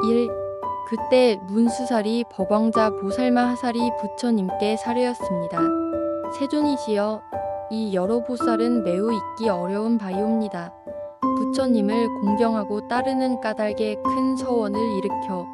1. 그때 문수살이 법왕자 보살마 하살이 부처님께 사례였습니다. 세존이시여, 이 여러 보살은 매우 잊기 어려운 바이옵니다. 부처님을 공경하고 따르는 까닭에 큰 서원을 일으켜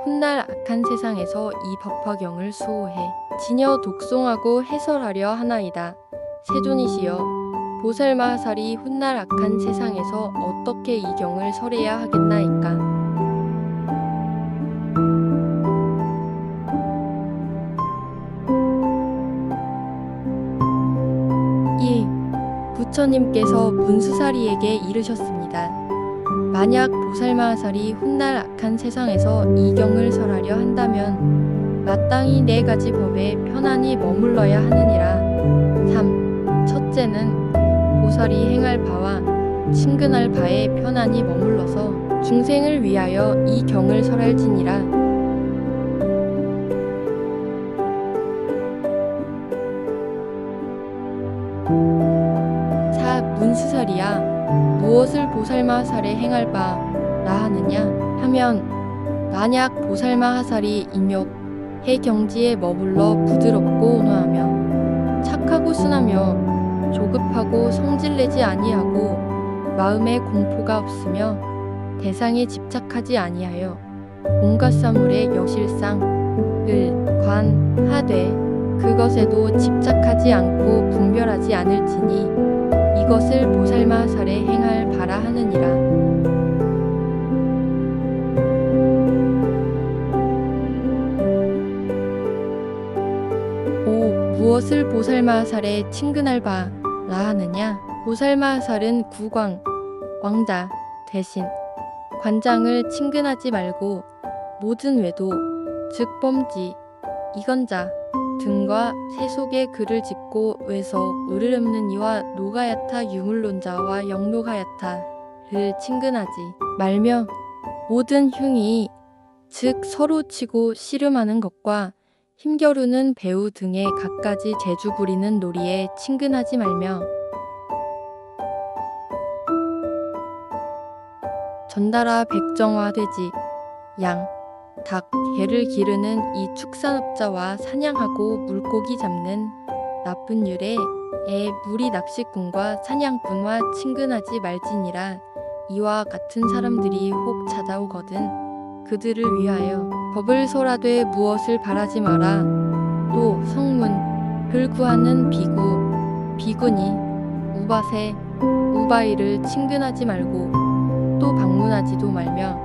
훗날 악한 세상에서 이 법화경을 수호해 진여 독송하고 해설하려 하나이다. 세존이시여, 보살마 하살이 훗날 악한 세상에서 어떻게 이 경을 설해야 하겠나이까? 2. 부처님께서 문수사리에게 이르셨습니다. 만약 보살마 하살이 훗날 악한 세상에서 이 경을 설하려 한다면 마땅히 네 가지 법에 편안히 머물러야 하느니라. 3. 첫째는 보살이 행할 바와 친근할 바에 편안히 머물러서 중생을 위하여 이 경을 설할지니라. 4. 문수살이야, 무엇을 보살마 하살에 행할 바라 하느냐 하면, 만약 보살마 하살이 인욕, 해 경지에 머물러 부드럽고 온화하며 착하고 순하며 조급하고 성질내지 아니하고 마음에 공포가 없으며 대상에 집착하지 아니하여 온갖 사물의 여실상을 관하되 그것에도 집착하지 않고 분별하지 않을지니 이것을 보살마 하살에 행할 바라 하느니라. 5. 무엇을 보살마 하살에 친근할 바라 하느냐? 보살마 하살은 구광, 왕자 대신 관장을 친근하지 말고 모든 외도, 즉 범지, 이건자 등과 세속의 글을 짓고 외서 으르름는 이와 노가야타 유물론자와 영노가야타를 친근하지 말며 모든 흉이, 즉 서로 치고 씨름하는 것과 힘겨루는 배우 등의 갖가지 재주 부리는 놀이에 친근하지 말며 전달아 백정화 돼지, 양, 닭, 개를 기르는 이 축산업자와 사냥하고 물고기 잡는 나쁜 유래의 무리 낚시꾼과 사냥꾼과 친근하지 말지니라. 이와 같은 사람들이 혹 찾아오거든 그들을 위하여 법을 설하되 무엇을 바라지 마라. 또 성문, 을 구하는 비구, 비구니, 우바세, 우바이를 친근하지 말고 또 방문하지도 말며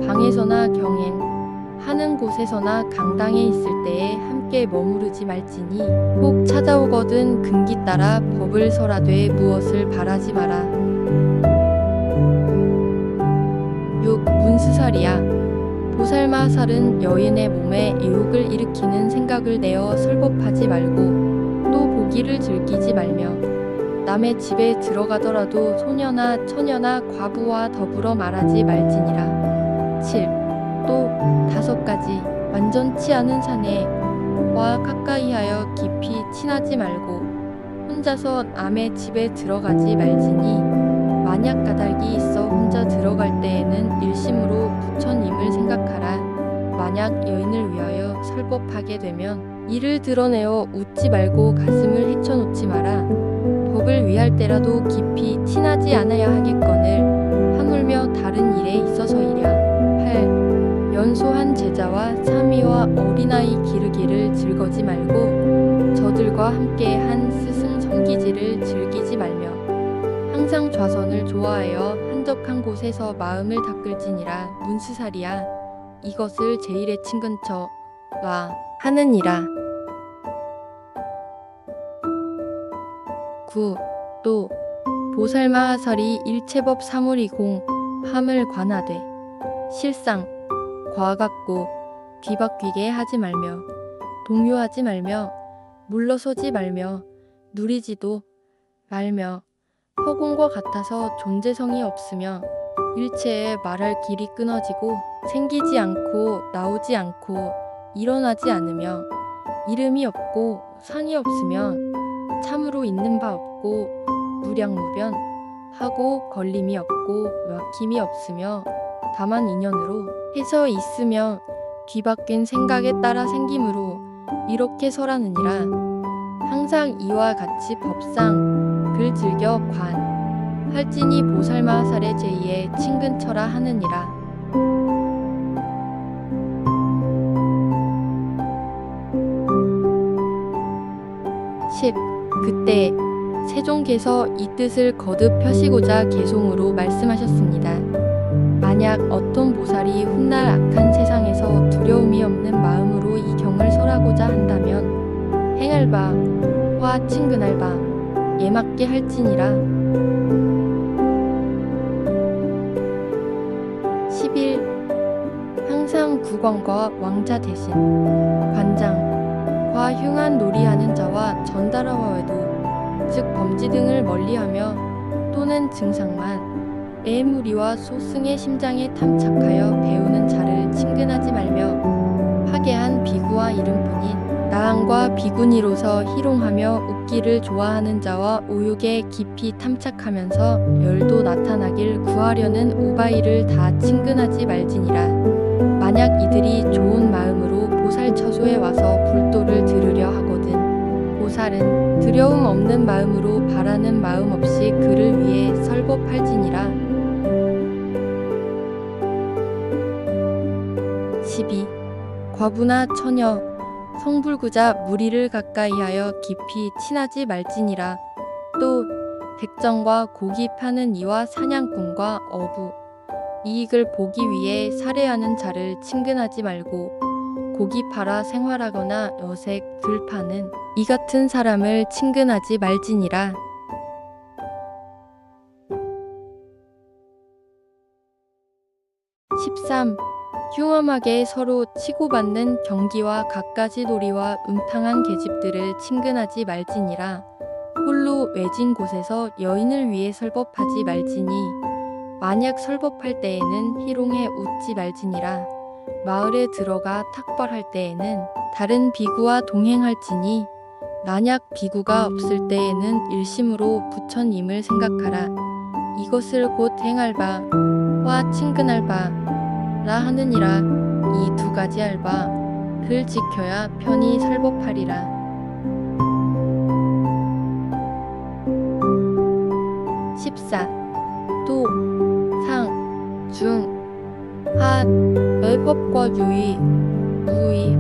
방에서나 경행 하는 곳에서나 강당에 있을 때에 함께 머무르지 말지니 혹 찾아오거든 근기 따라 법을 설하되 무엇을 바라지 마라. 6. 문수살이야, 보살마 하살은 여인의 몸에 애욕을 일으키는 생각을 내어 설법하지 말고 또 보기를 즐기지 말며 남의 집에 들어가더라도 소녀나 처녀나 과부와 더불어 말하지 말지니라. 7. 또 5가지 완전치 않은 사내와 가까이하여 깊이 친하지 말고 혼자서 남의 집에 들어가지 말지니 만약 까닭이 있어 혼자 들어갈 때에는 일심으로 부처님을 생각하라. 만약 여인을 위하여 설법하게 되면 이를 드러내어 웃지 말고 가슴을 헤쳐놓지 마라. 법을 위할 때라도 깊이 친하지 않아야 하겠거늘 하물며 다른 일에 있어서이랴. 8. 연소한 제자와 사미와 어린아이 기르기를 즐거지 말고 저들과 함께 한 스승 섬기지를 즐기지 말며 항상 좌선을 좋아하여 한적한 곳에서 마음을 닦을지니라. 문수살이야, 이것을 제일의 친근처와 하느니라. 9. 또 보살마 하살이 일체법 사물이공 함을 관하되 실상 과같고 뒤바뀌게 하지 말며 동요하지 말며 물러서지 말며 누리지도 말며 허공과 같아서 존재성이 없으며 일체에 말할 길이 끊어지고 생기지 않고 나오지 않고 일어나지 않으며 이름이 없고 상이 없으며 참으로 있는 바 없고 무량무변하고 걸림이 없고 막힘이 없으며 다만 인연으로 해서 있으며 뒤바뀐 생각에 따라 생김으로 이렇게 설하느니라. 항상 이와 같이 법상 글 즐겨 관 할지니 보살마 하살의 제2의 친근처라 하느니라. 10. 그때 세종께서 이 뜻을 거듭 펴시고자 개송으로 말씀하셨습니다. 만약 어떤 보살이 훗날 악한 세상에서 두려움이 없는 마음으로 이 경을 설하고자 한다면 행할 바, 화 친근할 바, 예맞게 할지니라. 11. 항상 국왕과 왕자 대신, 관장과 흉한 놀이하는 자와 전달하와도 즉 범지 등을 멀리하며 또는 증상만 애 무리와 소승의 심장에 탐착하여 배우는 자를 친근하지 말며 파괴한 비구와 이름뿐인 나항과 비구니로서 희롱하며 웃기를 좋아하는 자와 오욕에 깊이 탐착하면서 열도 나타나길 구하려는 우바이를 다 친근하지 말지니라. 만약 이들이 좋은 마음으로 보살 처소에 와서 불도를 들으려 하거든 보살은 두려움 없는 마음으로 바라는 마음 없이 그를 위해 설법할지니라. 12. 과부나 처녀, 성불구자 무리를 가까이하여 깊이 친하지 말지니라. 또 백정과 고기 파는 이와 사냥꾼과 어부, 이익을 보기 위해 살해하는 자를 친근하지 말고 고기 팔아 생활하거나 여색, 들 파는 이 같은 사람을 친근하지 말지니라. 13. 흉엄하게 서로 치고받는 경기와 갖가지 놀이와 음탕한 계집들을 친근하지 말지니라. 홀로 외진 곳에서 여인을 위해 설법하지 말지니 만약 설법할 때에는 희롱해 웃지 말지니라. 마을에 들어가 탁발할 때에는 다른 비구와 동행할지니 만약 비구가 없을 때에는 일심으로 부처님을 생각하라. 이것을 곧 행할 바, 화 친근할 바, 라 하느니라. 이 두 가지 알바 글 지켜야 편히 설법하리라. 14. 도, 상, 중, 하, 열법과 유의, 무의,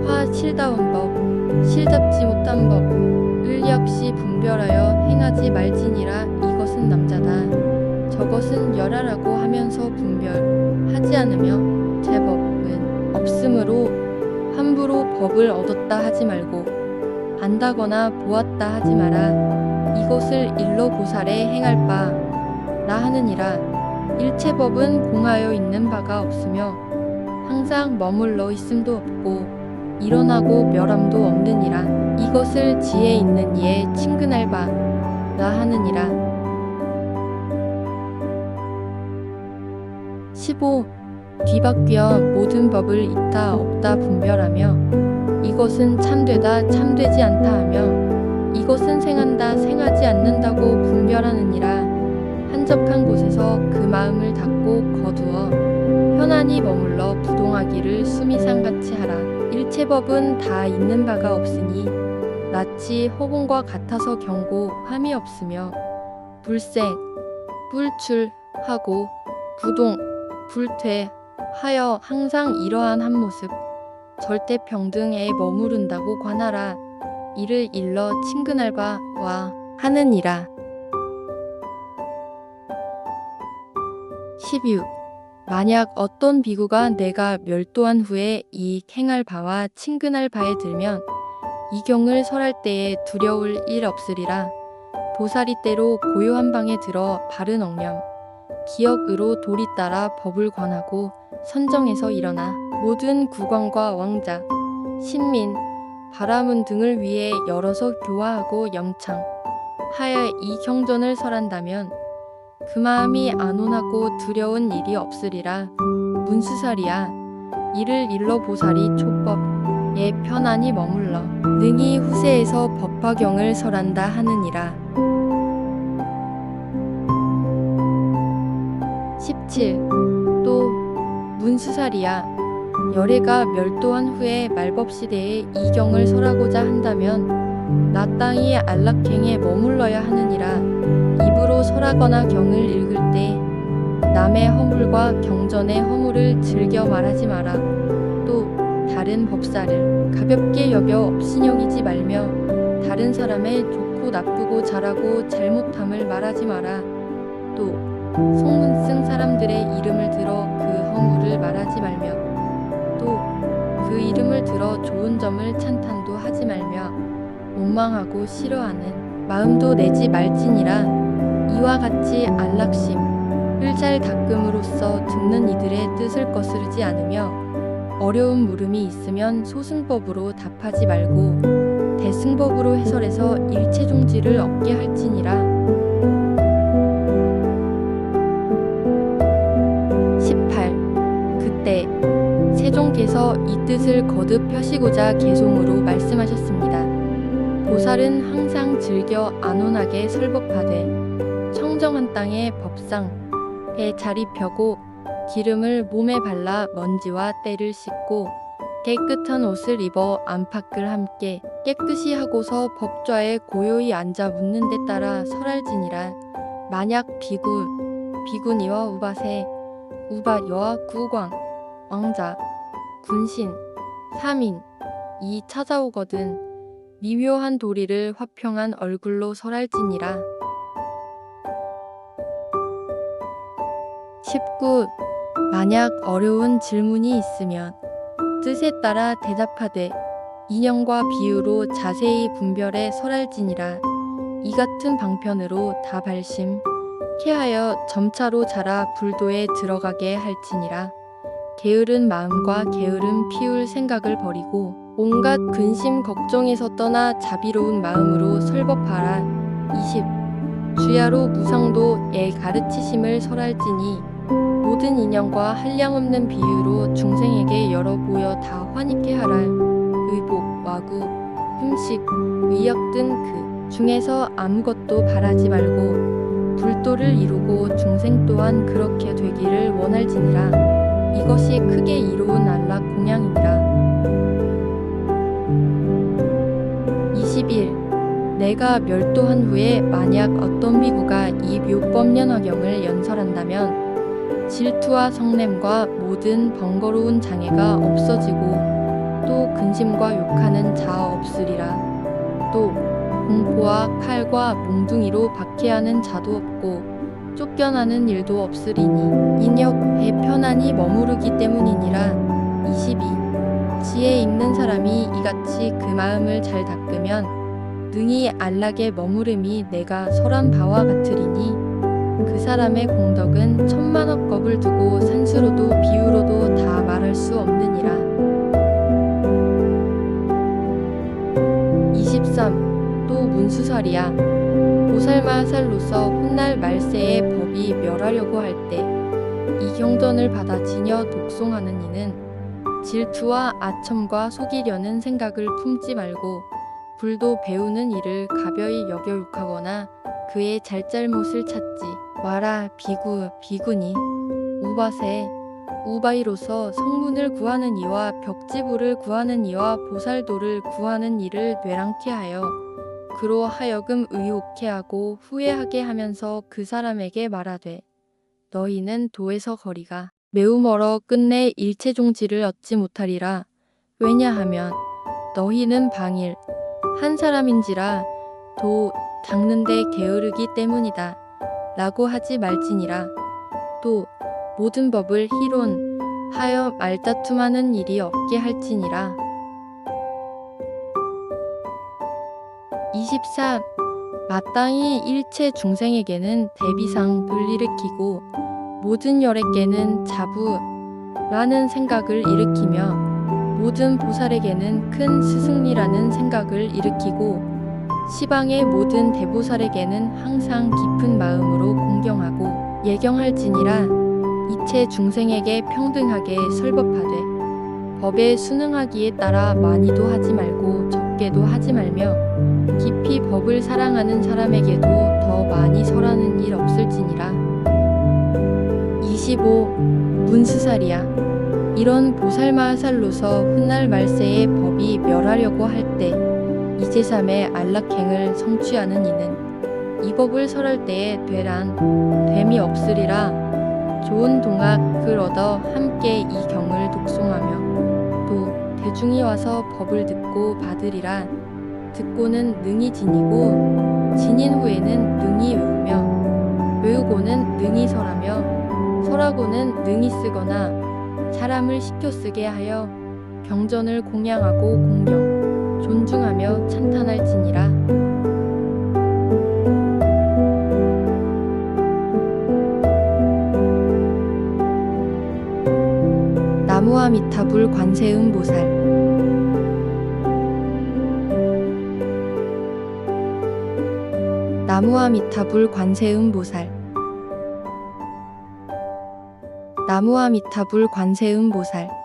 화 실다운 법, 실잡지 못한 법, 을 역시 분별하여 행하지 말지니라. 이것은 남자다. 저것은 열하라고 하면서 분별하지 않으며 제법은 없으므로 함부로 법을 얻었다 하지 말고 안다거나 보았다 하지 마라. 이것을 일러 보살에 행할 바라 하느니라. 일체법은 공하여 있는 바가 없으며 항상 머물러 있음도 없고 일어나고 멸함도 없느니라. 이것을 지혜 있는 이에 친근할 바라 하느니라. 15. 뒤바뀌어 모든 법을 있다 없다 분별하며 이것은 참되다 참되지 않다 하며 이것은 생한다 생하지 않는다고 분별하느니라. 한적한 곳에서 그 마음을 닫고 거두어 편안히 머물러 부동하기를 수미상같이 하라. 일체법은 다 있는 바가 없으니 낯이 허공과 같아서 경고함이 없으며 불생, 불출하고 부동, 불퇴하여 항상 이러한 한 모습 절대 평등에 머무른다고 관하라. 이를 일러 친근할 바와 하느니라. 16. 만약 어떤 비구가 내가 멸도한 후에 이 행할 바와 친근할 바에 들면 이 경을 설할 때에 두려울 일 없으리라. 보살이 때로 고요한 방에 들어 바른 엉념 기억으로 도리 따라 법을 권하고 선정해서 일어나 모든 국왕과 왕자, 신민, 바라문 등을 위해 열어서 교화하고 영창 하여 이 경전을 설한다면 그 마음이 안온하고 두려운 일이 없으리라. 문수살이야. 이를 일러 보살이 촉법에 편안히 머물러 능히 후세에서 법화경을 설한다 하느니라. 17. 또 문수살이야. 열애가 멸도한 후에 말법시대에 이경을 설하고자 한다면 나 땅이 안락행에 머물러야 하느니라. 입으로 설하거나 경을 읽을 때 남의 허물과 경전의 허물을 즐겨 말하지 마라. 또 다른 법사를 가볍게 여겨 업신여기지 말며 다른 사람의 좋고 나쁘고 잘하고 잘못함을 말하지 마라. 또 속문 쓴 사람들의 이름을 들어 그 허물을 말하지 말며 또 그 이름을 들어 좋은 점을 찬탄도 하지 말며 원망하고 싫어하는 마음도 내지 말지니라. 이와 같이 안락심을 잘 닦음으로써 듣는 이들의 뜻을 거스르지 않으며 어려운 물음이 있으면 소승법으로 답하지 말고 대승법으로 해설해서 일체종지를 얻게 할지니라. 18. 그때 세종께서 이 뜻을 거듭 펴시고자 개송으로 말씀하셨습니다. 보살은 항상 즐겨 안온하게 설법하되 청정한 땅에 법상에 자리 펴고 기름을 몸에 발라 먼지와 때를 씻고 깨끗한 옷을 입어 안팎을 함께 깨끗이 하고서 법좌에 고요히 앉아 묻는 데 따라 설할지니라. 만약 비구니와 우바세, 우바여와 구광, 왕자, 군신, 삼인 이 찾아오거든 미묘한 도리를 화평한 얼굴로 설할지니라. 19. 만약 어려운 질문이 있으면 뜻에 따라 대답하되 인형과 비유로 자세히 분별해 설할지니라. 이 같은 방편으로 다 발심케하여 점차로 자라 불도에 들어가게 할지니라. 게으른 마음과 게으름 피울 생각을 버리고 온갖 근심 걱정에서 떠나 자비로운 마음으로 설법하라. 20. 주야로 무상도에 가르치심을 설할지니 모든 인연과 한량없는 비유로 중생에게 열어 보여 다 환희케 하라. 의복, 와구, 흠식, 위약 등 그 중에서 아무것도 바라지 말고 불도를 이루고 중생 또한 그렇게 되기를 원할지니라. 이것이 크게 이로운 안락 공양이니라. 21. 내가 멸도한 후에 만약 어떤 비구가 이 묘법련화경을 연설한다면 질투와 성냄과 모든 번거로운 장애가 없어지고 또 근심과 욕하는 자아 없으리라. 또 공포와 칼과 몽둥이로 박해하는 자도 없고 쫓겨나는 일도 없으리니 인역에 편안히 머무르기 때문이니라. 22. 지혜 있는 사람이 이같이 그 마음을 잘 닦으면 능히 안락에 머무름이 내가 설한 바와 같으리니 그 사람의 공덕은 천만억 겁을 두고 산수로도 비유로도 다 말할 수 없느니라. 23. 또 문수살이야. 보살마살로서 훗날 말세의 법이 멸하려고 할 때 이 경전을 받아 지녀 독송하는 이는 질투와 아첨과 속이려는 생각을 품지 말고 불도 배우는 이를 가벼이 여겨 욕하거나 그의 잘잘못을 찾지 마라. 비구니, 우바세, 우바이로서 성문을 구하는 이와 벽지부를 구하는 이와 보살도를 구하는 이를 뇌랑케 하여 그로 하여금 의혹해 하고 후회하게 하면서 그 사람에게 말하되 너희는 도에서 거리가 매우 멀어 끝내 일체종지를 얻지 못하리라. 왜냐하면 너희는 방일 한 사람인지라 도 닦는데 게으르기 때문이다 라고 하지 말지니라. 또 모든 법을 희론하여 말다툼하는 일이 없게 할지니라. 24. 마땅히 일체 중생에게는 대비상을 일으키고 모든 열에게는 자부라는 생각을 일으키며 모든 보살에게는 큰 스승리라는 생각을 일으키고 시방의 모든 대보살에게는 항상 깊은 마음으로 공경하고 예경할지니라. 이체 중생에게 평등하게 설법하되 법에 순응하기에 따라 많이도 하지 말고 적게도 하지 말며 깊이 법을 사랑하는 사람에게도 더 많이 설하는 일 없을지니라. 25. 문수살이야. 이런 보살마하살로서 훗날 말세의 법이 멸하려고 할 때 이 제3의 안락행을 성취하는 이는 이 법을 설할 때에 됨이 없으리라. 좋은 동학을 얻어 함께 이 경을 독송하며 또 대중이 와서 법을 듣고 받으리라. 듣고는 능히 지니고 지닌 후에는 능히 외우며 외우고는 능히 설하며 설하고는 능히 쓰거나 사람을 시켜 쓰게 하여 경전을 공양하고 공경 존중하며 찬탄할지니라. 나무아미타불 관세음보살. 나무아미타불 관세음보살. 나무아미타불 관세음보살.